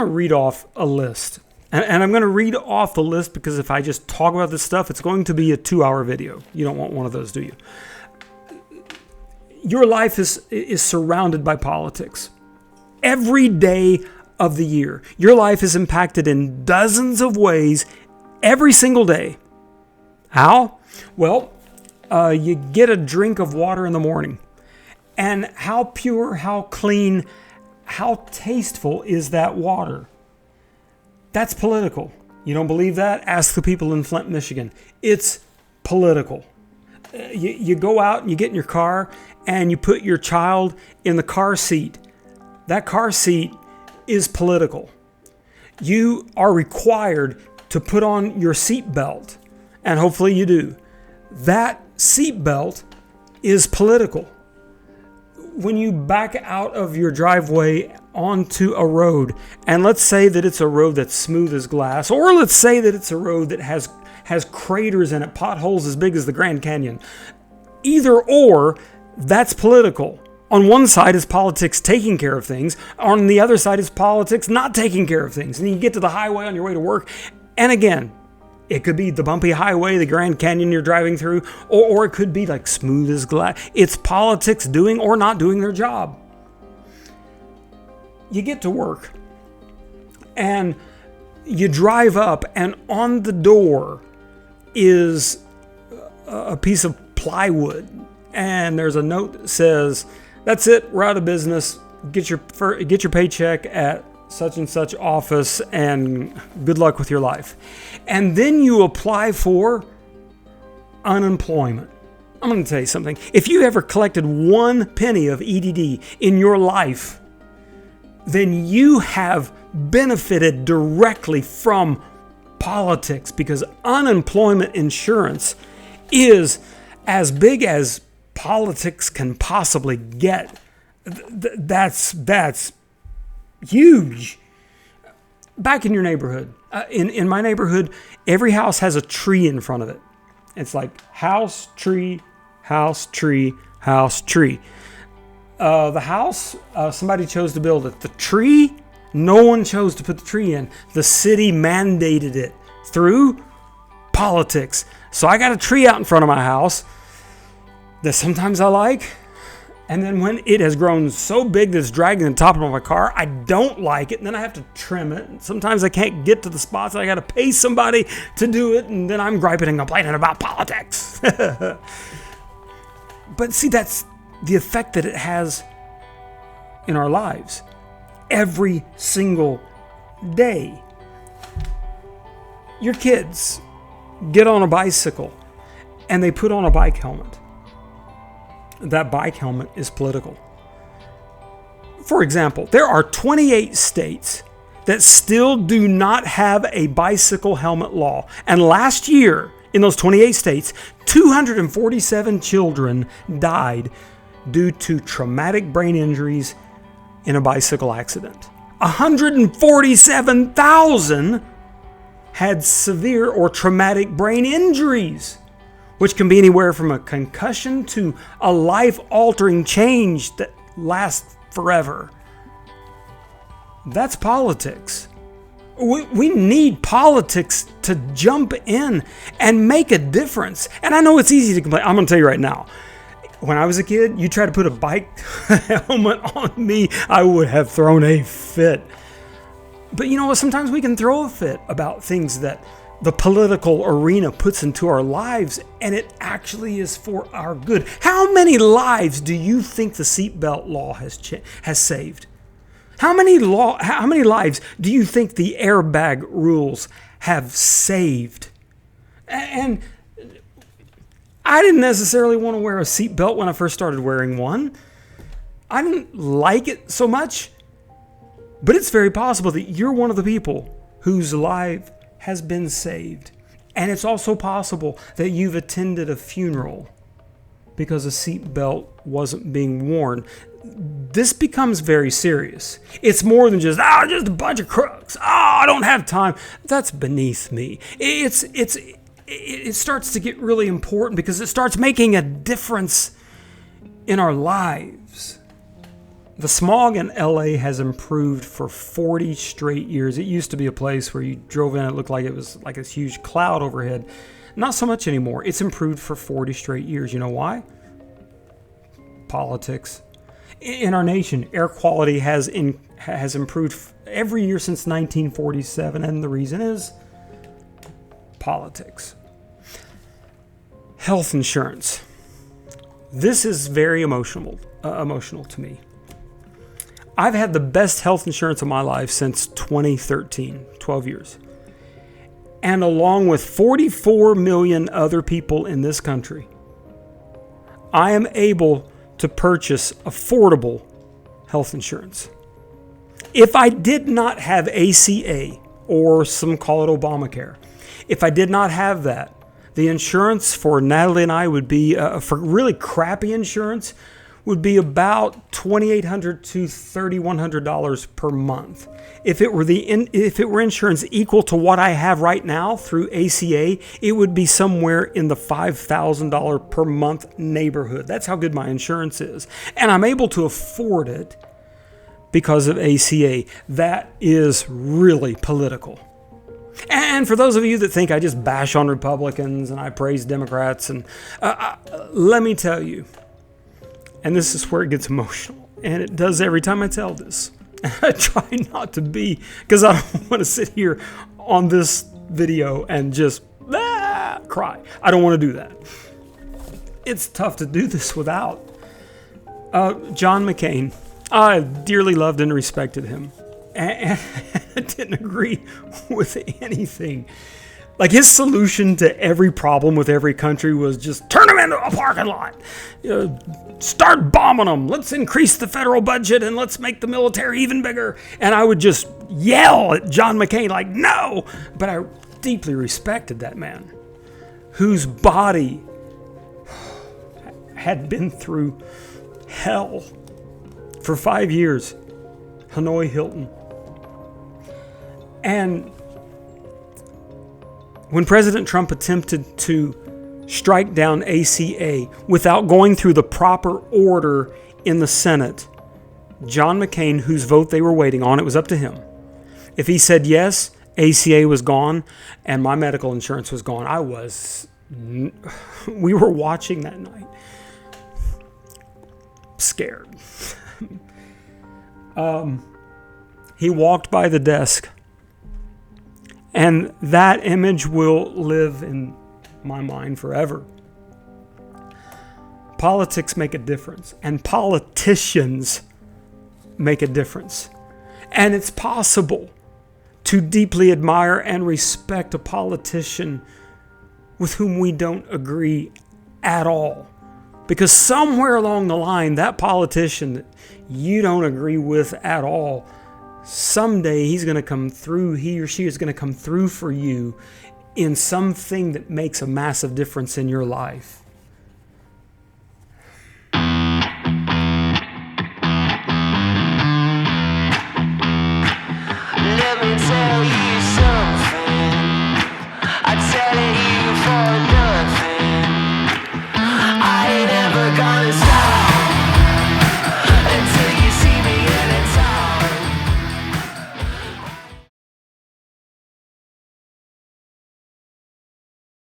to read off a list. And I'm going to read off the list because if I just talk about this stuff, it's going to be a 2-hour video. You don't want one of those, do you? Your life is surrounded by politics. Every day of the year, your life is impacted in dozens of ways every single day. How? Well, you get a drink of water in the morning. And how pure, how clean, how tasteful is that water? That's political. You don't believe that? Ask the people in Flint, Michigan. It's political. You go out and you get in your car and you put your child in the car seat. That car seat is political. You are required to put on your seat belt, and hopefully you do. That seat belt is political. When you back out of your driveway onto a road, and let's say that it's a road that's smooth as glass, or let's say that it's a road that has craters in it, potholes as big as the Grand Canyon. Either or, that's political. On one side is politics taking care of things. On the other side is politics not taking care of things. And you get to the highway on your way to work, and again, it could be the bumpy highway, the Grand Canyon you're driving through, or it could be like smooth as glass. It's politics doing or not doing their job. You get to work and you drive up, and on the door is a piece of plywood, and there's a note that says, "That's it, we're out of business. Get your paycheck at such and such office, and good luck with your life." And then you apply for unemployment. I'm going to tell you something. If you ever collected 1 penny of EDD in your life, then you have benefited directly from politics, because unemployment insurance is as big as politics can possibly get. That's huge. Back in your neighborhood, in my neighborhood, every house has a tree in front of it. It's like house, tree, house, tree, house, tree. The house, somebody chose to build it. The tree, no one chose to put the tree in. The city mandated it through politics. So I got a tree out in front of my house that sometimes I like. And then when it has grown so big that it's dragging the top of my car, I don't like it. And then I have to trim it. And sometimes I can't get to the spots. I got to pay somebody to do it. And then I'm griping and complaining about politics. But see, that's the effect that it has in our lives every single day. Your kids get on a bicycle and they put on a bike helmet. That bike helmet is political. For example, there are 28 states that still do not have a bicycle helmet law. And last year, in those 28 states, 247 children died due to traumatic brain injuries in a bicycle accident. 147,000 had severe or traumatic brain injuries, which can be anywhere from a concussion to a life-altering change that lasts forever. That's politics. We need politics to jump in and make a difference. And I know it's easy to complain. I'm going to tell you right now, when I was a kid, you tried to put a bike helmet on me, I would have thrown a fit. But you know what? Sometimes we can throw a fit about things that the political arena puts into our lives, and it actually is for our good. How many lives do you think the seatbelt law has saved? How many lives do you think the airbag rules have saved? And I didn't necessarily want to wear a seatbelt when I first started wearing one. I didn't like it so much, but it's very possible that you're one of the people whose life has been saved. And it's also possible that you've attended a funeral because a seatbelt wasn't being worn. This becomes very serious. It's more than just a bunch of crooks. I don't have time. That's beneath me. It starts to get really important because it starts making a difference in our lives. The smog in LA has improved for 40 straight years. It used to be a place where you drove in, it looked like it was like this huge cloud overhead. Not so much anymore. It's improved for 40 straight years. You know why? Politics. In our nation, air quality has improved every year since 1947, and the reason is politics. Health insurance. This is very emotional to me. I've had the best health insurance of my life since 2013, 12 years. And along with 44 million other people in this country, I am able to purchase affordable health insurance. If I did not have ACA, or some call it Obamacare, if I did not have that, the insurance for Natalie and I would be, for really crappy insurance, would be about $2,800 to $3,100 per month. If it were insurance equal to what I have right now through ACA, it would be somewhere in the $5,000 per month neighborhood. That's how good my insurance is. And I'm able to afford it because of ACA. That is really political. And for those of you that think I just bash on Republicans and I praise Democrats, and let me tell you, and this is where it gets emotional, and it does every time I tell this. And I try not to be, because I don't want to sit here on this video and just cry. I don't want to do that. It's tough to do this without. John McCain, I dearly loved and respected him. And I didn't agree with anything. Like, his solution to every problem with every country was just turn them into a parking lot. Start bombing them. Let's increase the federal budget and let's make the military even bigger. And I would just yell at John McCain like, no. But I deeply respected that man, whose body had been through hell for 5 years. Hanoi Hilton. And when President Trump attempted to strike down ACA without going through the proper order in the Senate, John McCain, whose vote they were waiting on, it was up to him. If he said yes, ACA was gone and my medical insurance was gone. We were watching that night, scared. He walked by the desk, and that image will live in my mind forever. Politics make a difference, and politicians make a difference. And it's possible to deeply admire and respect a politician with whom we don't agree at all. Because somewhere along the line, that politician that you don't agree with at all, someday he's going to come through, he or she is going to come through for you in something that makes a massive difference in your life.